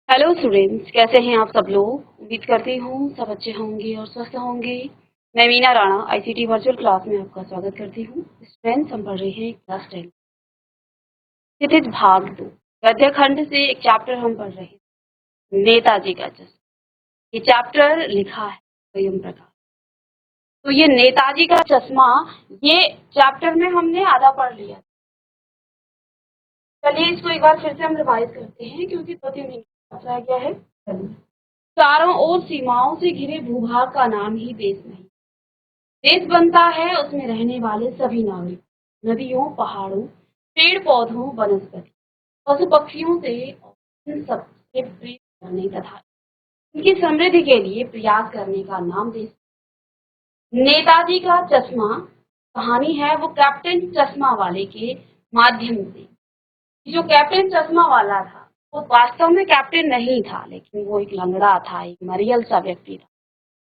Hello students, कैसे हैं आप सब लोग। उम्मीद करती हूँ सब अच्छे होंगे और स्वस्थ होंगे। मैं Meena Rana ICT virtual class में आपका स्वागत करती हूँ। स्टूडेंट्स, हम पढ़ रहे हैं क्लास 10 स्थितिज भाग 2 गद्य खंड से एक चैप्टर हम पढ़ रहे हैं, नेताजी का चश्मा। ये चैप्टर लिखा है स्वयं प्रकाश। तो ये नेताजी का चश्मा, ये चैप्टर में हमने आधा पढ़ लिया। चलिए इसको एक बार फिर से हम रिवाइज करते हैं, क्योंकि 2-3 दिन रह गया है। चलिए, चारों ओर सीमाओं से घिरे भूभाग का नाम ही देश नहीं। देश बनता है उसमें रहने वाले सभी नागरिक, नदियों, पहाड़ों, पेड़ पौधों, वनस्पति, पशु पक्षियों से और इन सबसे प्रेम करने तथा इनकी समृद्धि के लिए प्रयास करने का नाम देश। नेताजी का चश्मा कहानी है वो कैप्टन चश्मा वाले के माध्यम से। जो कैप्टन चश्मा वाला था वो वास्तव में कैप्टन नहीं था, लेकिन वो एक लंगड़ा था, एक मरियल सा व्यक्ति था।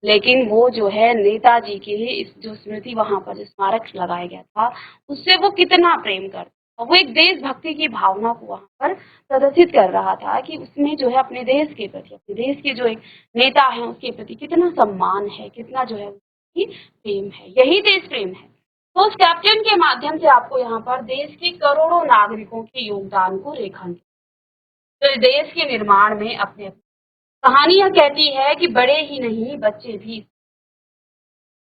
लेकिन वो जो है नेताजी के इस जो स्मृति वहां पर जो स्मारक लगाया गया था, उससे वो कितना प्रेम करता था। वो एक देशभक्ति की भावना को वहां पर प्रदर्शित कर रहा था कि उसमें जो है अपने देश के प्रति, अपने देश के जो एक नेता है उसके प्रति कितना सम्मान है, कितना जो है उसकी प्रेम है। यही देश प्रेम है। तो उस कैप्टन के माध्यम से आपको यहाँ पर देश के करोड़ों नागरिकों के योगदान को रेखांकित, तो देश के निर्माण में अपने कहानियां कहती है कि बड़े ही नहीं बच्चे भी।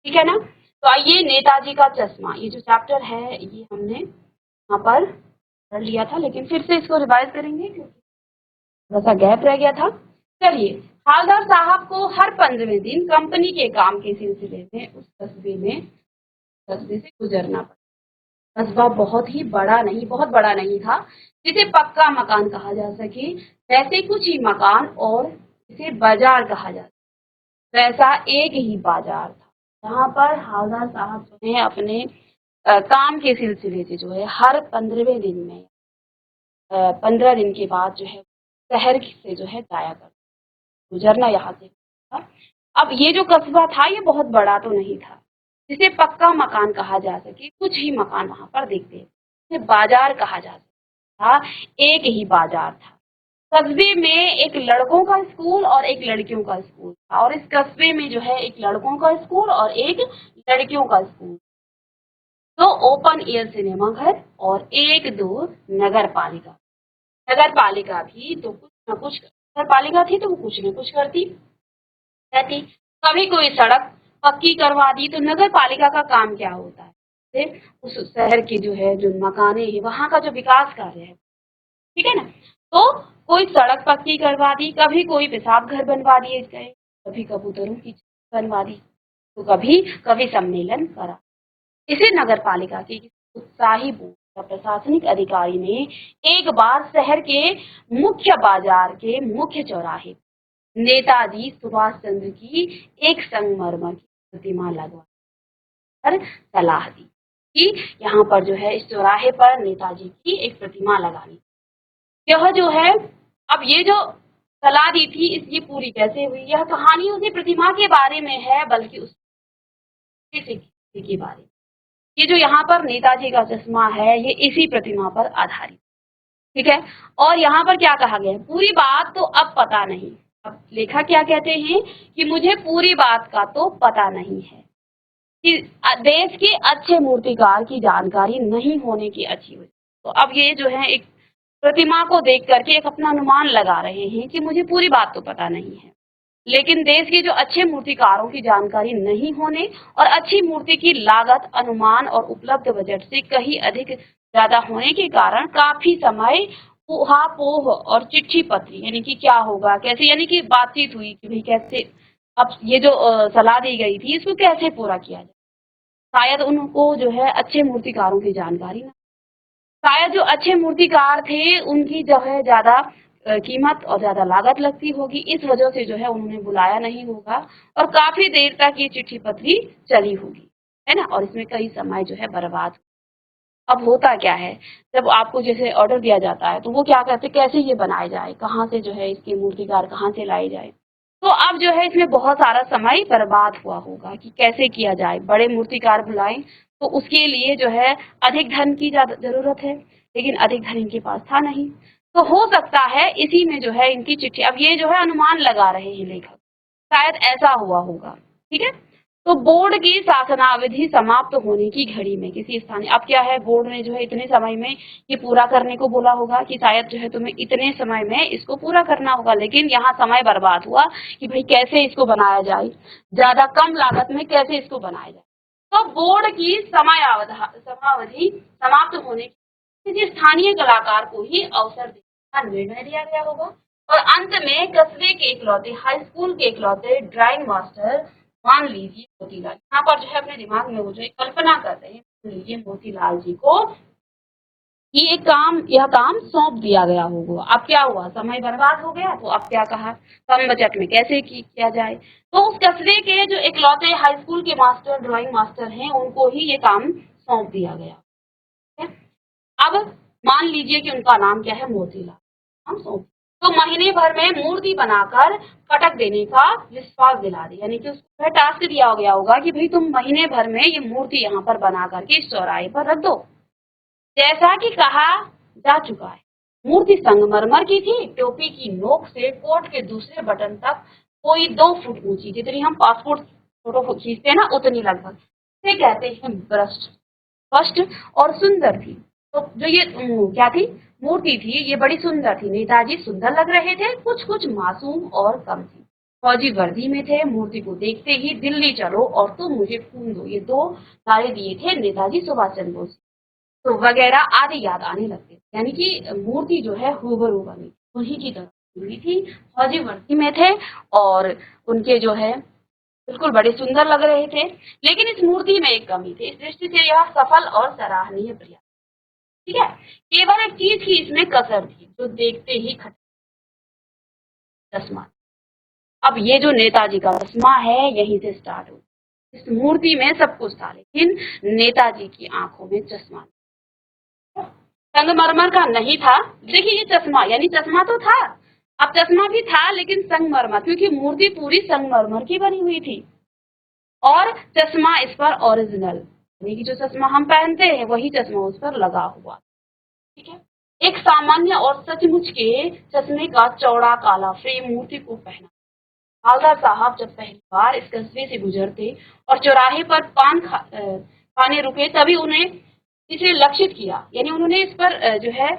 ठीक है ना। तो आइए, नेताजी का चश्मा, ये जो चैप्टर है ये हमने यहाँ पर पढ़ लिया था, लेकिन फिर से इसको रिवाइज करेंगे क्योंकि थोड़ा सा गैप रह गया था। चलिए, हालदार साहब को हर 15वें दिन कंपनी के काम के सिलसिले में उस कस्बे से गुजरना पड़ा। कस्बा बहुत बड़ा नहीं था जिसे पक्का मकान कहा जा सके, वैसे कुछ ही मकान और इसे बाजार कहा जा सके, वैसा एक ही बाजार था जहाँ पर हालदार साहब जो है अपने काम के सिलसिले से जो है हर 15वें दिन में 15 दिन के बाद जो है शहर से जो है जाया करता, गुजरना यहाँ से था। अब ये जो कस्बा था ये बहुत बड़ा तो नहीं था जिसे पक्का मकान कहा जा सके, कुछ ही मकान वहां पर दिखते, इसे बाजार कहा जा सकता था, एक ही बाजार था। कस्बे में एक लड़कों का स्कूल और एक लड़कियों का स्कूल था, और इस कस्बे में जो है एक लड़कों का स्कूल और एक लड़कियों का स्कूल, दो ओपन एयर सिनेमा घर और एक दो नगर पालिका। नगर पालिका भी तो कुछ न कुछ, नगर पालिका थी तो वो कुछ न कुछ करती रहती। कभी कोई सड़क पक्की करवा दी, तो नगर पालिका का काम क्या होता है, उस शहर के जो है जो मकाने हैं वहां का जो विकास कार्य है, ठीक है ना। तो कोई सड़क पक्की करवा दी, कभी कोई पेशाब घर बनवा दिए गए, कभी कबूतरों की बनवा दी, तो कभी कभी सम्मेलन करा। इसी नगर पालिका के उत्साही बोर्ड या प्रशासनिक अधिकारी ने एक बार शहर के मुख्य बाजार के मुख्य चौराहे नेताजी सुभाष चंद्र की एक संगमरमर की प्रतिमा लगवा कर सलाह दी कि यहाँ पर जो है इस चौराहे पर नेताजी की एक प्रतिमा लगानी। यह जो है, अब ये जो सलाह दी थी इसकी पूरी कैसे हुई, यह कहानी उसी प्रतिमा के बारे में है, बल्कि उस के बारे में। ये जो यहाँ पर नेताजी का चश्मा है ये इसी प्रतिमा पर आधारित, ठीक है। और यहाँ पर क्या कहा गया है, पूरी बात तो अब पता नहीं। अब लेखक क्या कहते हैं कि मुझे पूरी बात का तो पता नहीं है, कि देश के अच्छे मूर्तिकार की जानकारी नहीं होने की अच्छी वजह। तो अब ये जो है एक प्रतिमा को देख करके एक अपना अनुमान लगा रहे हैं कि मुझे पूरी बात तो पता नहीं है, लेकिन देश के जो अच्छे मूर्तिकारों की जानकारी नहीं होने और अच्छी मूर्ति की लागत, अनुमान और उपलब्ध बजट से कहीं अधिक ज्यादा होने के कारण काफी समय ऊहापोह और चिट्ठी पत्री, यानी कि क्या होगा कैसे, यानी कि बातचीत हुई कि भाई कैसे अब ये जो सलाह दी गई थी इसको कैसे पूरा किया जाए। शायद उनको जो है अच्छे मूर्तिकारों की जानकारी ना, शायद जो अच्छे मूर्तिकार थे उनकी जो है ज्यादा कीमत और ज्यादा लागत लगती होगी, इस वजह से जो है उन्होंने बुलाया नहीं होगा और काफी देर तक ये चिट्ठी पत्री चली होगी, है ना, और इसमें कई समय जो है बर्बाद। अब होता क्या है, जब आपको जैसे ऑर्डर दिया जाता है तो वो क्या करते, कैसे ये बनाए जाए, कहाँ से जो है इसके मूर्तिकार कहाँ से लाए जाए। तो अब जो है इसमें बहुत सारा समय बर्बाद हुआ होगा कि कैसे किया जाए, बड़े मूर्तिकार बुलाएं तो उसके लिए जो है अधिक धन की जरूरत है, लेकिन अधिक धन इनके पास था नहीं। तो हो सकता है इसी में जो है इनकी चिट्ठी, अब ये जो है अनुमान लगा रहे हैं लेखक, शायद ऐसा हुआ होगा। ठीक है, तो बोर्ड की शासनावधि समाप्त होने की घड़ी में किसी स्थानीय, अब क्या है, बोर्ड ने जो है इतने समय में ये पूरा करने को बोला होगा कि शायद जो है तुम्हें इतने समय में इसको पूरा करना होगा, लेकिन यहाँ समय बर्बाद हुआ कि भाई कैसे इसको बनाया जाए, ज्यादा कम लागत में कैसे इसको बनाया जाए। तो बोर्ड की समावधि समाप्त होने की किसी स्थानीय कलाकार को ही अवसर देने का निर्णय लिया गया होगा। और अंत में कस्बे के इकलौते, हाई स्कूल के इकलौते ड्राइंग मास्टर, मान लीजिए मोतीलाल, यहाँ पर जो है अपने दिमाग में वो जो कल्पना कर रहे हैं, मान लीजिए मोतीलाल जी को यह काम सौंप दिया गया होगा। अब क्या हुआ, समय बर्बाद हो गया, तो अब क्या कहा, कम बजट में कैसे किया जाए। तो उस कस्बे के जो इकलौते हाई स्कूल के मास्टर, ड्राइंग मास्टर हैं, उनको ही ये काम सौंप दिया गया। अब मान लीजिए कि उनका नाम क्या है, मोतीलाल, हम सौंप, तो महीने भर में मूर्ति बनाकर पटक देने का विश्वास दिला दे, यानी कि उसको टास्क दिया गया होगा कि भाई तुम महीने भर में ये मूर्ति यहाँ पर बना करके इस चौराहे पर रख दो। जैसा कि कहा जा चुका है, मूर्ति संगमरमर की थी, टोपी की नोक से कोट के दूसरे बटन तक कोई 2 फुट ऊंची, जितनी हम पासपोर्ट फोटो खींचते हैं ना उतनी लगभग, इसे कहते हैं ब्रस्ट, स्पष्ट और सुंदर थी। तो जो ये क्या थी, मूर्ति थी, ये बड़ी सुंदर थी, नेताजी सुंदर लग रहे थे, कुछ कुछ मासूम और कम थी, फौजी वर्दी में थे, मूर्ति को देखते ही दिल्ली चलो और तुम मुझे खून दो, ये 2 नारे दिए थे नेताजी सुभाष चंद्र बोस, तो वगैरह आदि याद आने लगते, यानी कि मूर्ति जो है हूबहू बनी उन्हीं की तरह हुई थी, फौजी वर्दी में थे और उनके जो है बिल्कुल बड़े सुंदर लग रहे थे। लेकिन इस मूर्ति में एक कमी थी, इस दृष्टि से यह सफल और सराहनीय प्रयास। ठीक है, केवल एक चीज की इसमें कसर थी, जो देखते ही चश्मा। अब ये जो नेताजी का चश्मा है यहीं से स्टार्ट हो, इस मूर्ति में सब कुछ था लेकिन नेताजी की आंखों में चश्मा, संगमरमर का नहीं था। देखिए ये चश्मा, यानी चश्मा तो था, अब चश्मा भी था लेकिन संगमरमर, क्योंकि मूर्ति पूरी संगमरमर की बनी हुई थी और चश्मा इस पर ओरिजिनल, यानी कि जो चश्मा हम पहनते हैं वही चश्मा उस पर लगा हुआ। ठीक है, एक सामान्य और सचमुच के चश्मे का चौड़ा काला फ्रेम मूर्ति को पहना। हवलदार साहब जब पहली बार इस कस्बे से गुजरते और चौराहे पर पान खाने रुके, तभी उन्हें इसे लक्षित किया, यानी उन्होंने इस पर जो है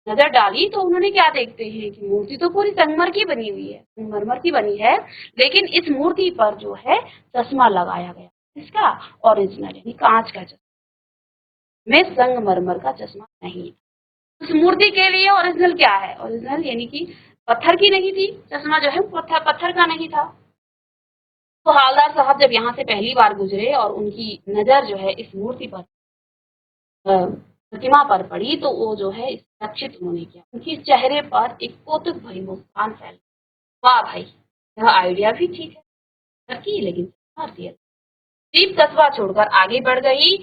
नजर डाली, तो उन्होंने क्या देखते हैं कि मूर्ति तो पूरी संगमरमर की बनी हुई है, संगमरमर की बनी है, लेकिन इस मूर्ति पर जो है चश्मा लगाया गया, इसका ओरिजिनल यानी कांच का चश्मा, में संगमरमर का चश्मा नहीं। उस मूर्ति के लिए ओरिजिनल क्या है, ओरिजिनल यानी कि पत्थर की नहीं थी, चश्मा जो है पत्थर का नहीं था। तो हवलदार साहब जब यहाँ से पहली बार गुजरे और उनकी नजर जो है इस मूर्ति पर प्रतिमा पर पड़ी, तो वो जो है लक्षित उन्होंने किया, उनके चेहरे पर एक कौतुक भरी मुस्कान फैल, वाह भाई यह आइडिया भी ठीक है, की लेकिन जीप कस्बा छोड़कर आगे बढ़ गई।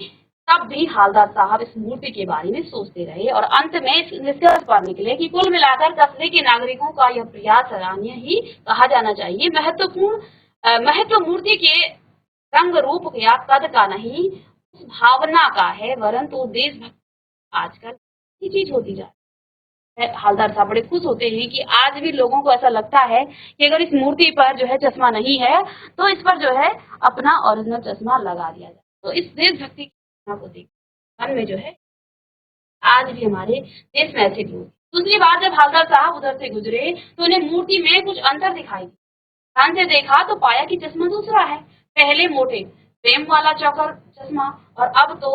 तब भी हवलदार साहब इस मूर्ति के बारे में सोचते रहे और अंत में इस निष्कर्ष पर निकले कि कुल मिलाकर कस्बे के नागरिकों का यह प्रयास सराहनीय ही कहा जाना चाहिए। महत्व मूर्ति के रंग रूप या कद का नहीं, उस भावना का है, वरन तो देशभक्ति आजकल ये चीज होती जा रही है। हवलदार साहब बड़े खुश होते हैं कि आज भी लोगों को ऐसा लगता है कि अगर इस मूर्ति पर जो है चश्मा नहीं है तो इस पर जो है अपना ओरिजिनल चश्मा लगा दिया जाए। तो इस देशभक्ति की भावना को देख मन में जो है आज भी हमारे देश में ऐसे लोग। दूसरी बात, जब हवलदार साहब उधर से गुजरे तो उन्हें मूर्ति में कुछ अंतर दिखाई दिया। ध्यान से देखा तो पाया कि चश्मा दूसरा है, पहले मोटे फ्रेम वाला चौकर चश्मा और अब तो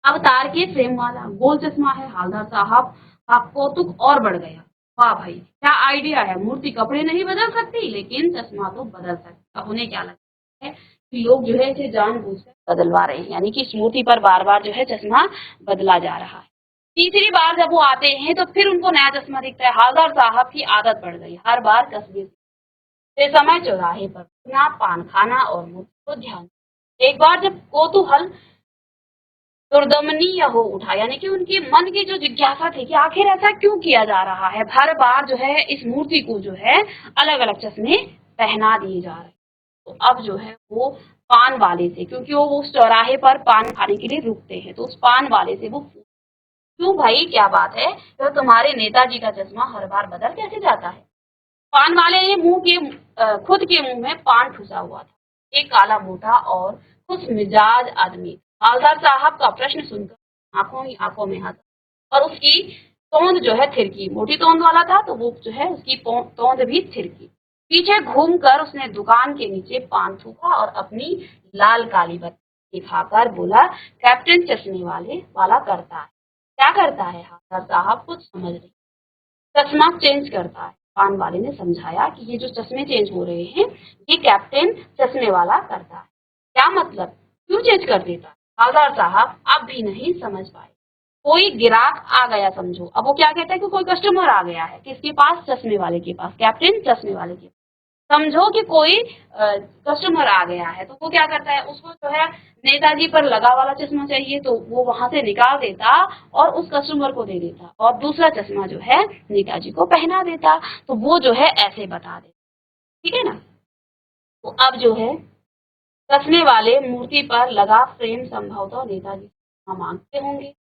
अवतार के फ्रेम वाला गोल चश्मा है। हवलदार साहब का कौतुक और बढ़ गया, वाह भाई क्या आइडिया है, मूर्ति कपड़े नहीं बदल सकती लेकिन चश्मा तो बदल सकती। अब उन्हें क्या लगता है कि लोग जो है इसे जानबूझकर बदलवा रहे हैं, यानी कि इस मूर्ति पर बार बार जो है चश्मा बदला जा रहा है। तीसरी बार जब वो आते हैं तो फिर उनको नया चश्मा दिखता है। हवलदार साहब की आदत बढ़ गई, हर बार कस्बे से समय चौराहे पर पान खाना और मूर्ति को ध्यान। एक बार जब कौतूहल दुर्दमनीय हो उठा, यानी कि उनके मन की जो जिज्ञासा थी कि आखिर ऐसा क्यों किया जा रहा है, हर बार जो है इस मूर्ति को जो है अलग अलग चश्मे पहना दिए जा रहे हैं। तो अब जो है वो पान वाले से, क्योंकि वो उस चौराहे पर पान खाने के लिए रुकते हैं, तो उस पान वाले से वो क्यों भाई, क्या बात है? तो तुम्हारे नेताजी का चश्मा हर बार बदल कैसे जाता है? पान वाले ने खुद के मुंह में पान ठुसा हुआ था। एक काला मोटा और खुश मिजाज आदमी हवलदार साहब का प्रश्न सुनकर आंखों ही आंखों में हंसा और उसकी तोंद जो है थिरकी। मोटी तोंद वाला था तो वो जो है उसकी तोंद भी थिरकी। पीछे घूमकर उसने दुकान के नीचे पान थूका और अपनी लाल काली बत्ती दिखाकर बोला, कैप्टन चश्मे वाला करता है। क्या करता है? हवलदार साहब कुछ समझ नहीं। चश्मा चेंज करता है। पान वाले ने समझाया कि ये जो चश्मे चेंज हो रहे हैं ये कैप्टन चश्मे वाला करता है। क्या मतलब? क्यों चेंज कर देता है? हवलदार साहब अब भी नहीं समझ पाए। कोई ग्राहक आ गया समझो। अब वो क्या कहता है कि कोई कस्टमर आ गया है किसके पास? चश्मे वाले के पास, कैप्टन चश्मे वाले के पास। समझो कि कोई कस्टमर आ गया है तो वो क्या करता है, उसको जो है नेताजी पर लगा वाला चश्मा चाहिए तो वो वहां से निकाल देता और उस कस्टमर को दे देता और दूसरा चश्मा जो है नेताजी को पहना देता। तो वो जो है ऐसे बता देता। ठीक है ना? तो अब जो है चश्मे वाले मूर्ति पर लगा फ्रेम संभवतः नेताजी से मांगते होंगे,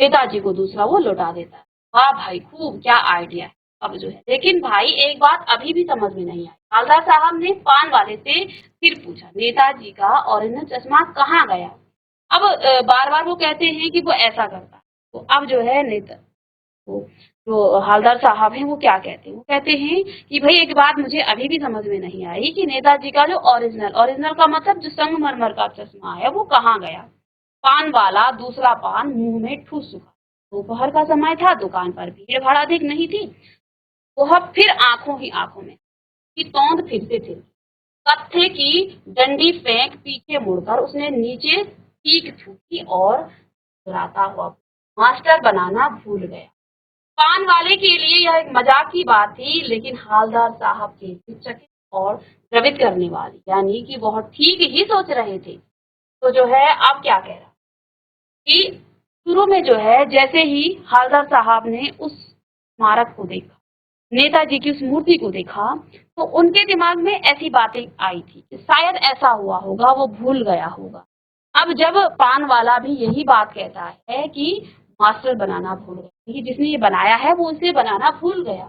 नेताजी को दूसरा वो लौटा देता है। वाह भाई, खूब, क्या आइडिया है। अब जो है, लेकिन भाई एक बात अभी भी समझ में नहीं आई। हवलदार साहब ने पान वाले से फिर पूछा, नेताजी का ओरिजिनल चश्मा कहाँ गया? अब बार बार वो कहते हैं कि वो ऐसा करता है। तो अब जो है नेता वो जो हवलदार साहब हैं वो क्या कहते हैं? वो कहते हैं कि भाई एक बात मुझे अभी भी समझ में नहीं आई कि नेताजी का जो ओरिजिनल ओरिजिनल का मतलब जो संगमरमर का चश्मा है वो कहाँ गया? पान वाला दूसरा पान मुंह में ठूस चुका। दोपहर का समय था, दुकान पर भीड़ भाड़ अधिक नहीं थी। वह फिर आंखों ही आंखों में की तोंद फिरते थे। कत्थे की डंडी फेंक पीछे मुड़कर उसने नीचे सीख थूकी और मुस्कुराता हुआ मास्टर बनाना भूल गया। पान वाले के लिए यह एक मजाक की बात थी, लेकिन हवलदार साहब के लिए चकित और द्रवित करने वाली, यानी कि वह ठीक ही सोच रहे थे। तो जो है अब क्या कह रहा कि शुरू में जो है जैसे ही हवलदार साहब ने उस स्मारक को देखा, नेताजी की उस मूर्ति को देखा, तो उनके दिमाग में ऐसी बातें आई थी कि शायद ऐसा हुआ होगा, वो भूल गया होगा। अब जब पान वाला भी यही बात कहता है कि मास्टर बनाना भूल गया, कि जिसने ये बनाया है वो इसे बनाना भूल गया,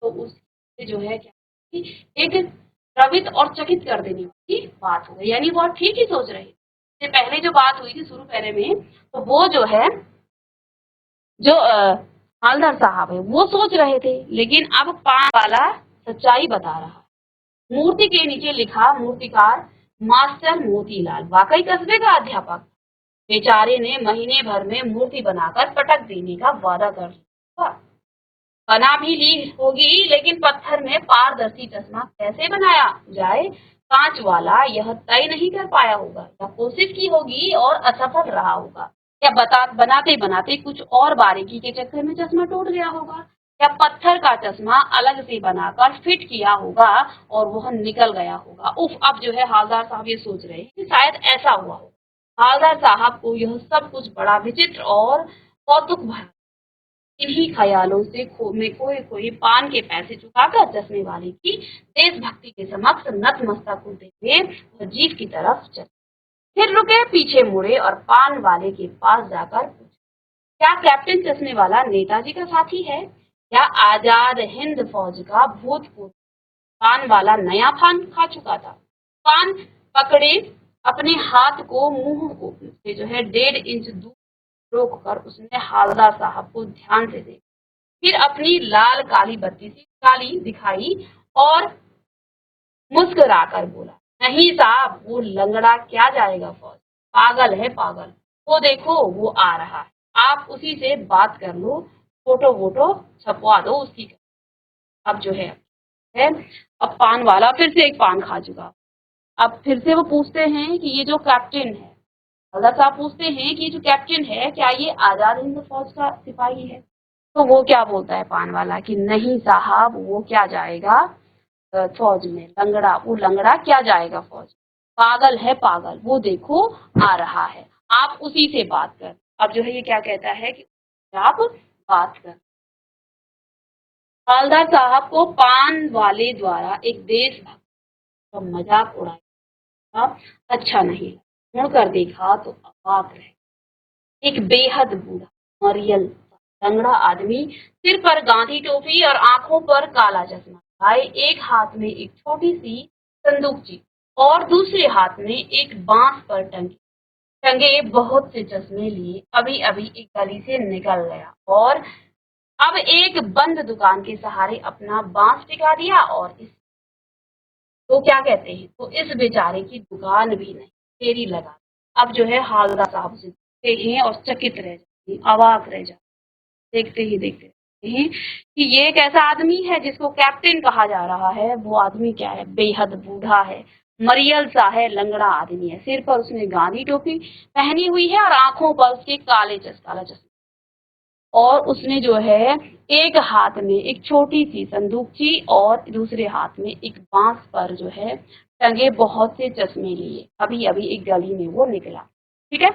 तो उससे जो है क्या कि एक द्रवित और चकित कर देने वाली बात हो गई। यानी वो ठीक ही सोच रहे थे। इससे पहले जो बात हुई थी शुरू पहले में, तो वो जो है जो हवलदार साहब है वो सोच रहे थे, लेकिन अब पान वाला सच्चाई बता रहा है। मूर्ति के नीचे लिखा, मूर्तिकार मास्टर मोतीलाल, वाकई कस्बे का अध्यापक। बेचारे ने महीने भर में मूर्ति बनाकर पटक देने का वादा कर लिया। बना भी ली होगी, लेकिन पत्थर में पारदर्शी चश्मा कैसे बनाया जाए, कांच वाला यह तय नहीं कर पाया होगा, या कोशिश की होगी और असफल रहा होगा, या बनाते बनाते कुछ और बारीकी के चक्कर में चश्मा टूट गया होगा, या पत्थर का चश्मा अलग से बनाकर फिट किया होगा और वह निकल गया होगा। उफ, अब जो है हवलदार साहब ये सोच रहे हैं कि शायद ऐसा हुआ हो। हवलदार साहब को यह सब कुछ बड़ा विचित्र और कौतुक भरा। इन्हीं ख्यालों से में खोए खोए पान के पैसे चुकाकर चश्मे वाले की देशभक्ति के समक्ष नतमस्तक होते हुए वह जीप की तरफ चले। फिर रुके, पीछे मुड़े और पान वाले के पास जाकर पूछा, क्या कैप्टन चश्मे वाला नेताजी का साथी है या आजाद हिंद फौज का भूतपूर्व? पान वाला नया पान खा चुका था। पान पकड़े अपने हाथ को मुंह को से जो है 1.5 इंच दूर रोक कर उसने हवलदार साहब को ध्यान से देखा। फिर अपनी लाल काली बत्ती सी काली दिखाई और मुस्कुराकर बोला, नहीं साहब, वो लंगड़ा क्या जाएगा फौज, पागल है पागल। वो देखो वो आ रहा है, आप उसी से बात कर लो, फोटो वोटो छपवा दो उसकी। अब जो है अब पान वाला फिर से एक पान खा चुका। अब फिर से वो पूछते हैं कि ये जो कैप्टन है, हवलदार साहब पूछते हैं कि ये जो कैप्टन है क्या ये आजाद हिंद फौज का सिपाही है? तो वो क्या बोलता है पान वाला कि नहीं साहब, वो क्या जाएगा फौज में, लंगड़ा, वो लंगड़ा क्या जाएगा फौज में, पागल है पागल, वो देखो आ रहा है, आप उसी से बात कर। अब जो है ये क्या कहता है कि आप बात कर। हवलदार साहब को पान वाले द्वारा एक देशभक्त का मजाक उड़ाया अच्छा नहीं लगा। मुड़कर देखा तो अवाक रह एक बेहद बूढ़ा मरियल लंगड़ा आदमी, सिर पर गांधी टोपी और आंखों पर काला चश्मा लगाए, एक हाथ में एक छोटी सी संदूकची और दूसरे हाथ में एक बांस पर टंगे बहुत से चश्मे लिए अभी अभी एक गली से निकल गया और अब एक बंद दुकान के सहारे अपना बांस टिका दिया और इस तो क्या कहते हैं, तो इस बेचारे की दुकान भी नहीं, फेरी लगा। अब जो है हालदार साहब उसे देखते हैं और चकित रह जाते हैं, अवाक रह जाते हैं, देखते ही देखते रहते हैं कि ये एक ऐसा आदमी है जिसको कैप्टन कहा जा रहा है। वो आदमी क्या है, बेहद बूढ़ा है, मरियल सा है, लंगड़ा आदमी है, सिर पर उसने गांधी टोपी पहनी हुई है और आंखों पर उसके काला चश्मा और उसने जो है एक हाथ में एक छोटी सी संदूकची और दूसरे हाथ में एक बांस पर जो है टंगे बहुत से चश्मे लिए अभी अभी एक गली में वो निकला। ठीक है,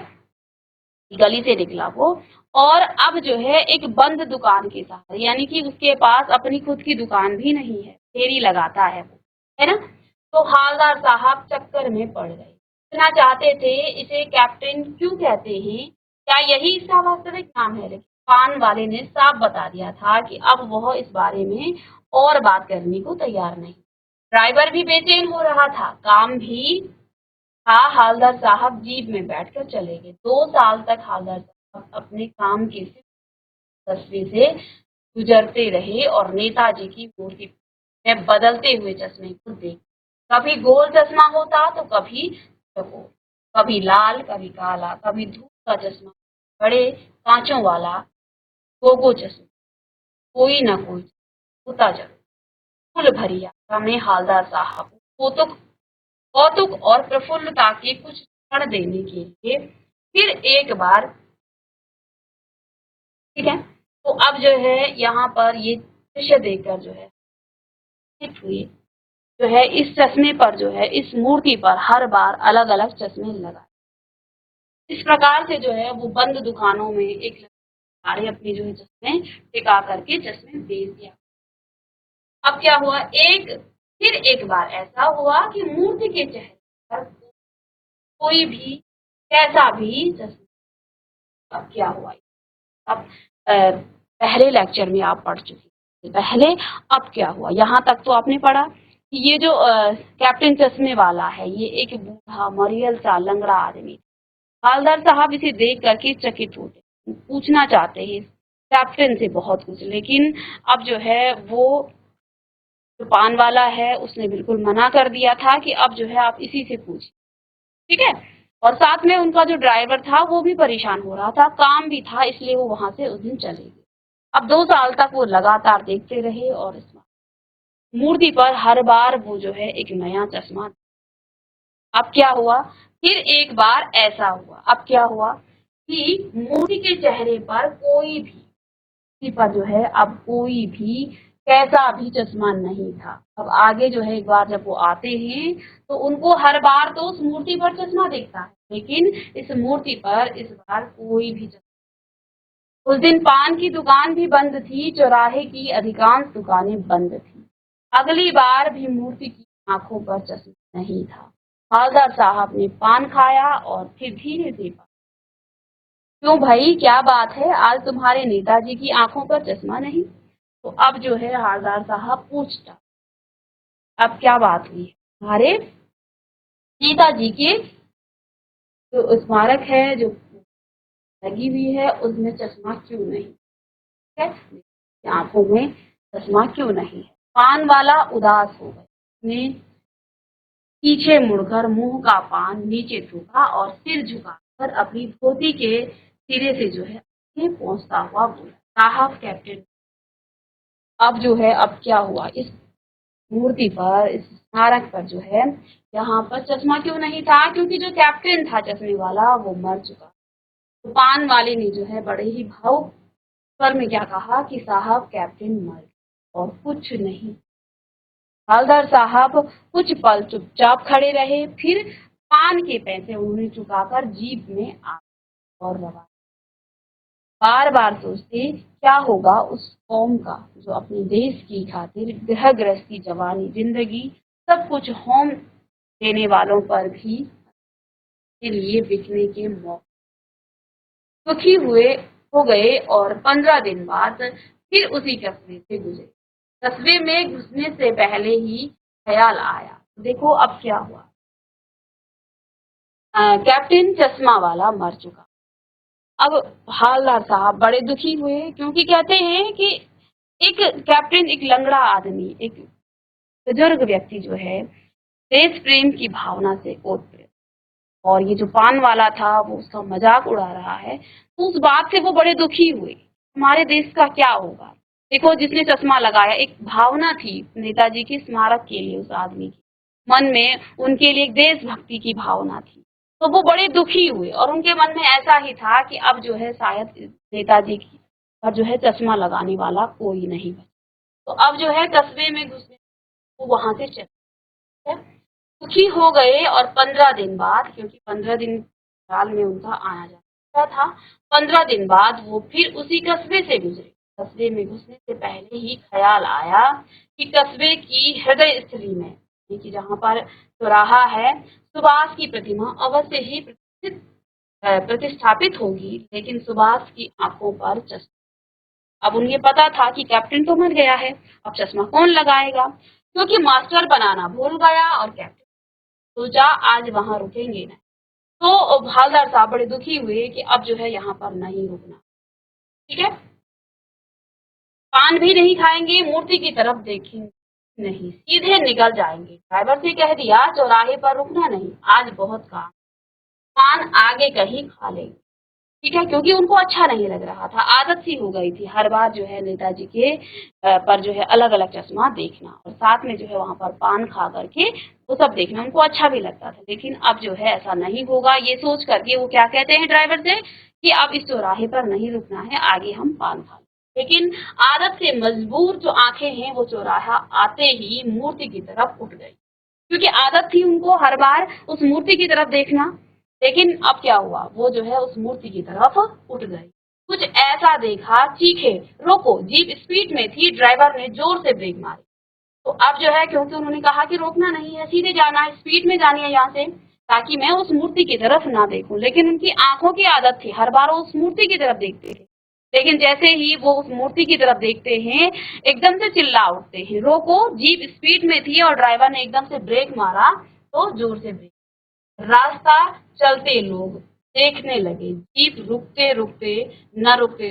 गली से निकला वो और अब जो है एक बंद दुकान के सहारे, यानी कि उसके पास अपनी खुद की दुकान भी नहीं है, फेरी लगाता है वो, है ना। तो हालदार साहब चक्कर में पड़ गए, पूछना चाहते थे इसे कैप्टन क्यों कहते हैं, क्या यही इसका वास्तविक नाम है, लेकिन पान वाले ने साफ बता दिया था कि अब वह इस बारे में और बात करने को तैयार नहीं। ड्राइवर भी बेचैन हो रहा था, काम भी। हाँ, हालदार साहब जीप में बैठकर चले गए। 2 साल तक हालदार साहब अपने काम की तस्वीर से गुजरते रहे और नेताजी की मूर्ति में बदलते हुए चश्मे को देख, कभी गोल चश्मा होता तो कभी चकोर, कभी लाल कभी काला, कभी धूप का चश्मा, बड़े कांचों वाला गोगो चश्मा, कोई ना कोई होता जरूर। फूल भरी यात्रा में हालदार साहब कौतुक कौतुक और प्रफुल्लता के कुछ क्षण देने के लिए फिर एक बार, ठीक है। तो अब जो है यहाँ पर ये दृश्य देखकर जो है हिट हुई, जो है इस चश्मे पर जो है इस मूर्ति पर हर बार अलग अलग चश्मे लगाए। इस प्रकार से जो है वो बंद दुकानों में एक सारे अपने जो है चश्मे टिका करके चश्मे बेच दिया। अब क्या हुआ, फिर एक बार ऐसा हुआ कि मूर्ति के चेहरे पर कोई भी कैसा भी चश्मा, अब क्या हुआ, अब पहले लेक्चर में आप पढ़ चुके थे पहले। अब क्या हुआ, यहाँ तक तो आपने पढ़ा कि ये जो कैप्टन चश्मे वाला है ये एक बूढ़ा मरियल सा लंगड़ा आदमी। हालदार साहब इसे देख करके चकित होते, पूछना चाहते हैं कैप्टन से बहुत कुछ, लेकिन अब जो है वो जो पान वाला है उसने बिल्कुल मना कर दिया था कि अब जो है आप इसी से पूछिए। ठीक है, और साथ में उनका जो ड्राइवर था वो भी परेशान हो रहा था, काम भी था, इसलिए वो वहां से उस दिन चले गए। अब 2 साल तक वो लगातार देखते रहे और इस मूर्ति पर हर बार वो जो है एक नया चश्मा। अब क्या हुआ, फिर एक बार ऐसा हुआ, अब क्या हुआ कि मूर्ति के चेहरे पर कोई भी, किसी पर जो है अब कोई भी कैसा भी चश्मा नहीं था। अब आगे जो है एक बार जब वो आते हैं तो उनको हर बार तो उस मूर्ति पर चश्मा दिखता है, लेकिन इस मूर्ति पर इस बार कोई भी चश्मा। उस दिन पान की दुकान भी बंद थी, चौराहे की अधिकांश दुकानें बंद थी। अगली बार भी मूर्ति की आंखों पर चश्मा नहीं था। हवलदार साहब ने पान खाया और फिर धीरे से, क्यों भाई क्या बात है, आज तुम्हारे नेताजी की आंखों पर चश्मा नहीं। तो अब जो है हवलदार साहब पूछता, अब क्या बात हुई, हमारे नेताजी के जो स्मारक है जो लगी हुई है उसमें चश्मा क्यों नहीं है, आंखों में चश्मा क्यों नहीं है। पान वाला उदास हो गया, उसने पीछे मुड़कर मुंह का पान नीचे थूका और सिर झुकाकर अपनी धोती के सिरे से जो है पहुंचता हुआ बोला, साहब कैप्टन। अब जो है अब क्या हुआ, इस मूर्ति पर इस स्मारक पर जो है यहाँ पर चश्मा क्यों नहीं था, क्योंकि जो कैप्टन था चश्मे वाला वो मर चुका। तो पान वाले ने जो है बड़े ही भावुक स्वर में क्या कहा कि साहब कैप्टन मर गया और कुछ नहीं। हवलदार साहब कुछ पल चुपचाप खड़े रहे, फिर पान के पैसे उन्होंने चुकाकर जीप में आ और रवाना। बार बार सोचते क्या होगा उस कौम का जो अपने देश की खातिर गृह गृहस्थी जवानी जिंदगी सब कुछ होम देने वालों पर भी के लिए बिकने के मौके। दुखी हुए हो गए और 15 दिन बाद फिर उसी कस्बे से गुजरे। कस्बे में घुसने से पहले ही ख्याल आया। देखो अब क्या हुआ। कैप्टन चश्मा वाला मर चुका। अब हवलदार साहब बड़े दुखी हुए, क्योंकि कहते हैं कि एक कैप्टन, एक लंगड़ा आदमी, एक बुजुर्ग व्यक्ति जो है देश प्रेम की भावना से ओतप्रोत, और ये जो पान वाला था वो उसका मजाक उड़ा रहा है, तो उस बात से वो बड़े दुखी हुए। हमारे देश का क्या होगा। देखो, जिसने चश्मा लगाया, एक भावना थी नेताजी के स्मारक के लिए, उस आदमी की मन में उनके लिए एक देशभक्ति की भावना थी। तो वो बड़े दुखी हुए और उनके मन में ऐसा ही था कि अब जो है शायद नेताजी की और जो है चश्मा लगाने वाला कोई नहीं बचा। तो अब जो है कस्बे में घुसने, वो वहां से चले गए। दुखी हो गए और 15 दिन बाद, क्योंकि 15 दिन साल में उनका आना जाना था, 15 दिन बाद वो फिर उसी कस्बे से गुजरे। कस्बे में घुसने से पहले ही ख्याल आया कि कस्बे की हृदय स्थली में, कि जहाँ पर चौराहा है, सुभाष की प्रतिमा अवश्य ही प्रतिष्ठापित होगी, लेकिन सुभाष की आंखों पर चश्मा। अब उन्हें पता था कि कैप्टन तो मर गया है, अब चश्मा कौन लगाएगा, क्योंकि मास्टर बनाना भूल गया और कैप्टन सोचा आज वहां रुकेंगे नहीं। तो हवलदार साहब बड़े दुखी हुए कि अब जो है यहाँ पर नहीं रुकना। ठीक है, पान भी नहीं खाएंगे, मूर्ति की तरफ देखेंगे नहीं, सीधे निकल जाएंगे। ड्राइवर से कह दिया चौराहे पर रुकना नहीं, आज बहुत काम, पान आगे कहीं खा लेंगे। ठीक है, क्योंकि उनको अच्छा नहीं लग रहा था, आदत सी हो गई थी हर बार जो है नेताजी के पर जो है अलग अलग चश्मा देखना, और साथ में जो है वहां पर पान खा करके वो सब देखना उनको अच्छा भी लगता था। लेकिन अब जो है ऐसा नहीं होगा, ये सोच करके वो क्या कहते हैं ड्राइवर से कि अब इस चौराहे पर नहीं रुकना है, आगे हम पान खा लें। लेकिन आदत से मजबूर जो आंखें हैं वो चौराहा आते ही मूर्ति की तरफ उठ गई, क्योंकि आदत थी उनको हर बार उस मूर्ति की तरफ देखना। लेकिन अब क्या हुआ, वो जो है उस मूर्ति की तरफ उठ गई। कुछ ऐसा देखा, चीखे, रोको, जीप स्पीड में थी, ड्राइवर ने जोर से ब्रेक मारी। तो अब जो है, क्योंकि उन्होंने कहा कि रोकना नहीं है, सीधे जाना है, स्पीड में जानी है यहाँ से, ताकि मैं उस मूर्ति की तरफ ना देखूं। लेकिन उनकी आंखों की आदत थी, हर बार वो उस मूर्ति की तरफ देखते थे। लेकिन जैसे ही वो उस मूर्ति की तरफ देखते हैं, एकदम से चिल्ला उठते हैं, रोको। जीप स्पीड में थी और ड्राइवर ने एकदम से ब्रेक मारा, तो जोर से ब्रेक। रास्ता चलते लोग देखने लगे, जीप रुकते रुकते न रुकते,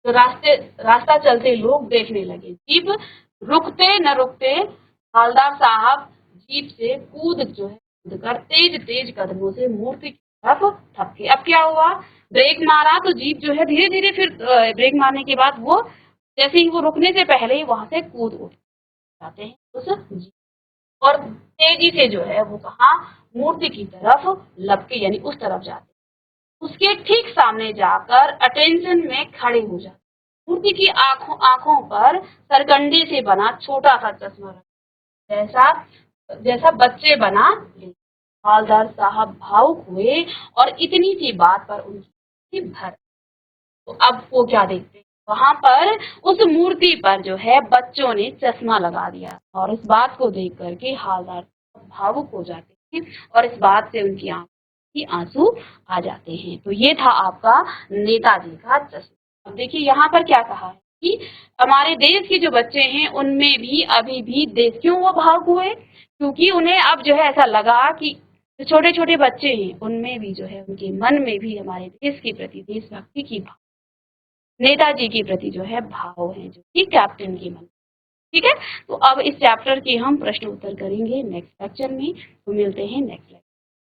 तो रास्ता चलते लोग देखने लगे, जीप रुकते न रुकते। हवलदार साहब जीप से कूद जो है कूद कर तेज तेज कदमों से मूर्ति की तरफ थपके। अब क्या हुआ, ब्रेक मारा तो जीप जो है धीरे धीरे, फिर ब्रेक मारने के बाद वो जैसे ही वो रुकने से पहले ही वहां से कूद उठ जाते हैं उस जीप, और तेजी से जो है वो कहा, मूर्ति की तरफ लपके, यानी उस तरफ जाते, उसके ठीक सामने जाकर अटेंशन में खड़े हो जाते। मूर्ति की आंखों पर सरकंडे से बना छोटा सा चश्मा रखा, जैसा जैसा बच्चे बना ले। हवलदार साहब भावुक हुए और इतनी सी बात पर उनकी भर। तो अब वो क्या देखते हैं, वहां पर उस मूर्ति पर जो है बच्चों ने चश्मा लगा दिया, और इस बात को देख करके हवलदार भावुक हो जाते हैं और इस बात से उनकी आंखों की आंसू आ जाते हैं। तो ये था आपका नेताजी का चश्मा। अब देखिए यहाँ पर क्या कहा है कि हमारे देश के जो बच्चे हैं उनमें भी अभी भी देश, क्यों वो भावुक हुए, क्योंकि उन्हें अब जो है ऐसा लगा कि जो छोटे छोटे बच्चे हैं उनमें भी जो है, उनके मन में भी हमारे देश के प्रति देशभक्ति की, नेताजी के प्रति जो है भाव है, जो कि कैप्टन के मन। ठीक है, तो अब इस चैप्टर के हम प्रश्न उत्तर करेंगे नेक्स्ट लेक्चर में। तो मिलते हैं नेक्स्ट लेक्चर।